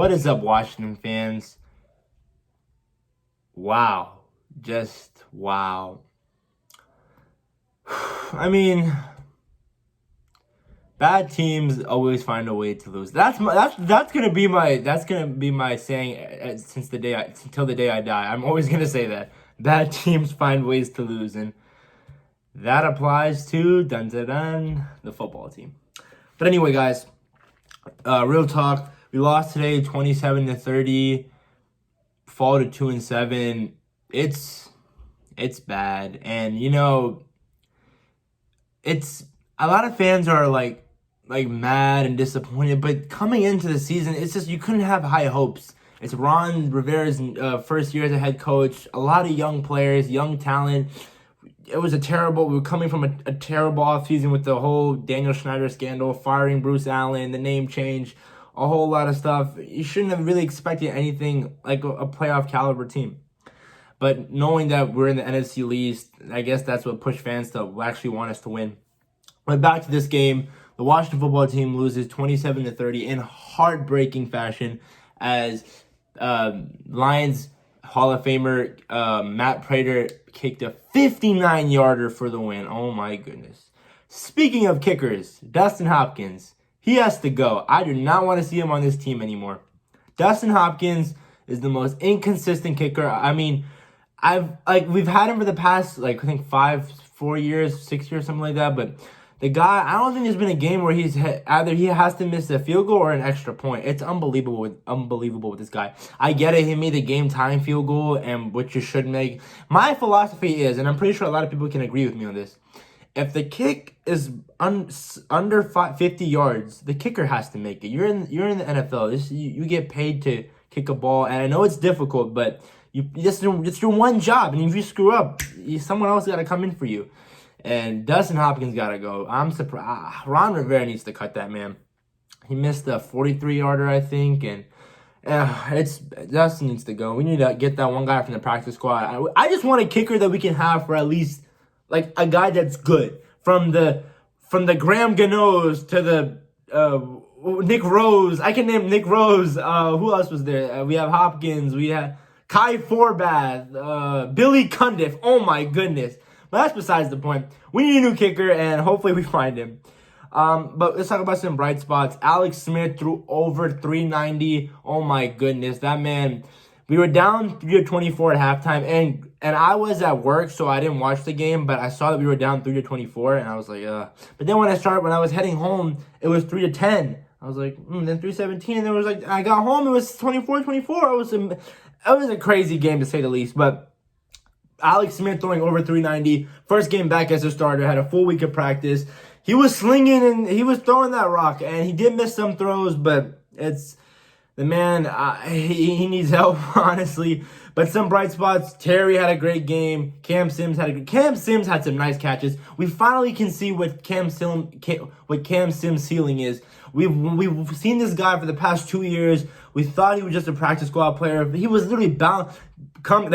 What is up, Washington fans? Wow. Just wow. I mean, bad teams always find a way to lose. That's gonna be my saying until the day I die. I'm always gonna say that. Bad teams find ways to lose, and that applies to the football team. But anyway, guys, real talk. We lost today, 27-30. Fall to 2-7. It's bad, and it's a lot of fans are like mad and disappointed. But coming into the season, it's just you couldn't have high hopes. It's Ron Rivera's first year as a head coach. A lot of young players, young talent. We were coming from a terrible offseason with the whole Daniel Snyder scandal, firing Bruce Allen, the name change, a whole lot of stuff. You shouldn't have really expected anything like a playoff caliber team. But knowing that we're in the NFC least, I guess that's what pushed fans to actually want us to win. But back to this game, the Washington football team loses 27-30 in heartbreaking fashion as Lions Hall of Famer Matt Prater kicked a 59-yarder for the win. Oh my goodness. Speaking of kickers, Dustin Hopkins, he has to go. I do not want to see him on this team anymore. Dustin Hopkins is the most inconsistent kicker. I mean, we've had him for the past I think 4 years, 6 years, something like that. But the guy, I don't think there's been a game where either he has to miss a field goal or an extra point. It's unbelievable with this guy. I get it. He made the game time field goal, and which you should make. My philosophy is, and I'm pretty sure a lot of people can agree with me on this, if the kick is under 50 yards, the kicker has to make it. You're in the NFL. You get paid to kick a ball, and I know it's difficult, but it's your one job. And if you screw up, someone else got to come in for you. And Dustin Hopkins got to go. I'm surprised. Ron Rivera needs to cut that man. He missed a 43-yarder, I think, and Dustin needs to go. We need to get that one guy from the practice squad. I just want a kicker that we can have for at least a guy that's good. From the Graham Gano's to the Nick Rose. I can name Nick Rose. Who else was there? We have Hopkins. We had Kai Forbath. Billy Cundiff. Oh my goodness. But that's besides the point. We need a new kicker, and hopefully we find him. But let's talk about some bright spots. Alex Smith threw over 390. Oh my goodness. That man, we were down 3-24 at halftime, and I was at work, so I didn't watch the game, but I saw that we were down 3-24, and I was like, But then when I was heading home, it was 3-10. I was like, then 3-17, and I got home, it was 24-24. It was a crazy game, to say the least, but Alex Smith throwing over 390. First game back as a starter, had a full week of practice. He was slinging and he was throwing that rock, and he did miss some throws, but it's the man. He needs help, honestly. But some bright spots. Terry had a great game. Cam Sims had some nice catches. We finally can see what Cam Sims' ceiling is. We've seen this guy for the past 2 years. We thought he was just a practice squad player. He was literally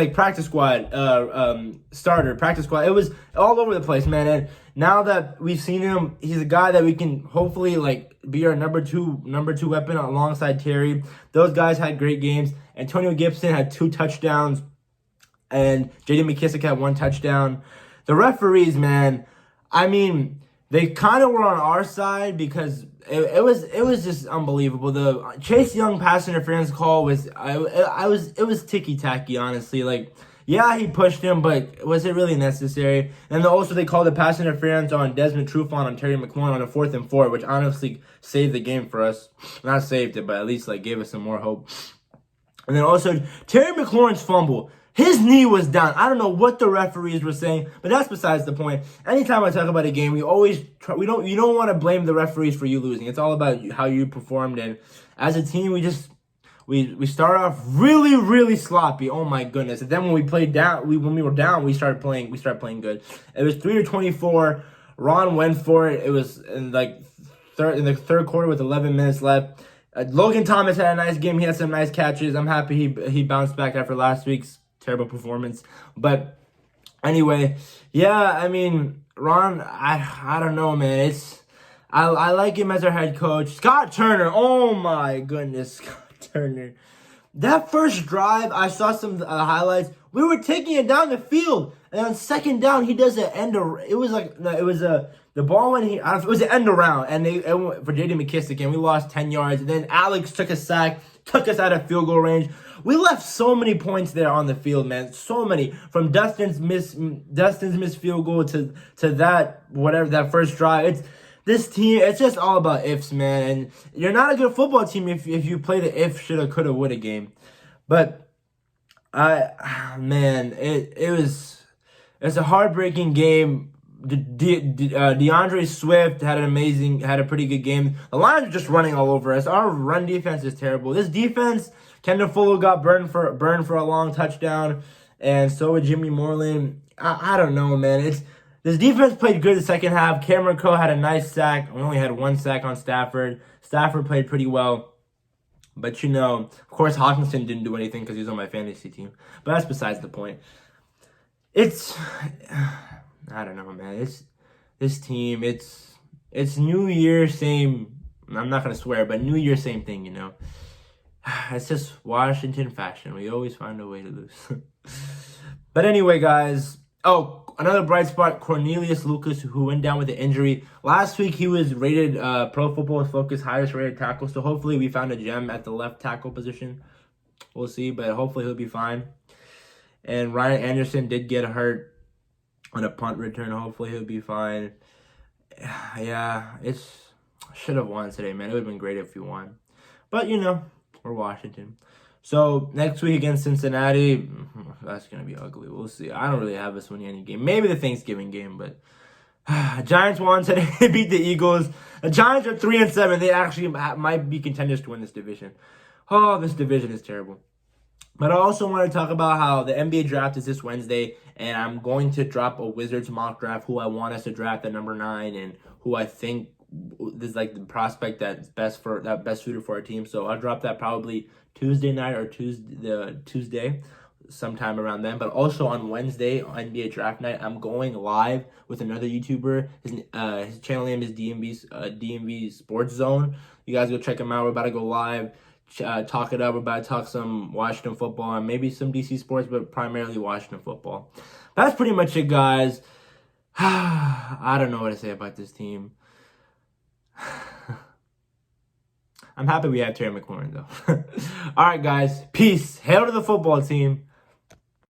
practice squad starter, practice squad. It was all over the place, man. And now that we've seen him, he's a guy that we can hopefully be our number two weapon alongside Terry. Those guys had great games. Antonio Gibson had 2 touchdowns, and J.D. McKissick had 1 touchdown. The referees, man, I mean, they kind of were on our side because it was just unbelievable. The Chase Young pass interference call was ticky tacky, honestly. Yeah, he pushed him, but was it really necessary? And also they called the pass interference on Desmond Trufant on Terry McLaurin on a 4th and 4, which honestly saved the game for us. Not saved it, but at least gave us some more hope. And then also Terry McLaurin's fumble. His knee was down. I don't know what the referees were saying, but that's besides the point. Anytime I talk about a game, you don't want to blame the referees for you losing. It's all about how you performed, and as a team, we started off really, really sloppy. Oh my goodness! And then when we were down, we started playing good. It was 3-24. Ron went for it. It was in the third quarter with 11 minutes left. Logan Thomas had a nice game. He had some nice catches. I'm happy he bounced back after last week's terrible performance. But anyway, yeah, I mean, Ron, I don't know, man. I like him as our head coach. Scott Turner, oh my goodness, Scott Turner. That first drive, I saw some highlights. We were taking it down the field, and on second down, he does an end. It was like no, it was the ball when he it was an end around, and it went for J.D. McKissick, and we lost 10 yards. And then Alex took a sack, took us out of field goal range. We left so many points there on the field, man. So many, from Dustin's missed field goal to that first drive. This team, it's just all about ifs, man. And you're not a good football team if you play the if, shoulda, coulda, woulda game. But it's a heartbreaking game. DeAndre Swift had a pretty good game. The Lions are just running all over us. Our run defense is terrible. This defense, Kendall Fuller got burned for a long touchdown, and so would Jimmy Moreland. I don't know, man. This defense played good the second half. Cameron Crowe had a nice sack. We only had one sack on Stafford. Stafford played pretty well. But, of course, Hawkinson didn't do anything because he was on my fantasy team. But that's besides the point. I don't know, man. This team, it's New Year, same. I'm not going to swear, but New Year, same thing, It's just Washington fashion. We always find a way to lose. But anyway, guys. Oh, another bright spot, Cornelius Lucas, who went down with an injury. Last week, he was rated Pro Football Focus highest rated tackle, so hopefully we found a gem at the left tackle position. We'll see, but hopefully he'll be fine. And Ryan Anderson did get hurt on a punt return. Hopefully he'll be fine. Yeah, should have won today, man. It would have been great if we won. But, we're Washington. So, next week against Cincinnati, that's going to be ugly. We'll see. I don't really have us winning any game. Maybe the Thanksgiving game, but Giants won today. They beat the Eagles. The Giants are 3-7. They actually might be contenders to win this division. Oh, this division is terrible. But I also want to talk about how the NBA draft is this Wednesday, and I'm going to drop a Wizards mock draft, who I want us to draft at number 9, and who I think is like the prospect that's best suited for our team. So I'll drop that probably Tuesday night or Tuesday, sometime around then. But also on Wednesday, on NBA draft night, I'm going live with another YouTuber. His channel name is DMV Sports Zone. You guys go check him out. We're about to go live, talk it up. We're about to talk some Washington football and maybe some DC sports, but primarily Washington football. That's pretty much it, guys. I don't know what to say about this team. I'm happy we have Terry McLaurin, though. All right, guys. Peace. Hail to the football team.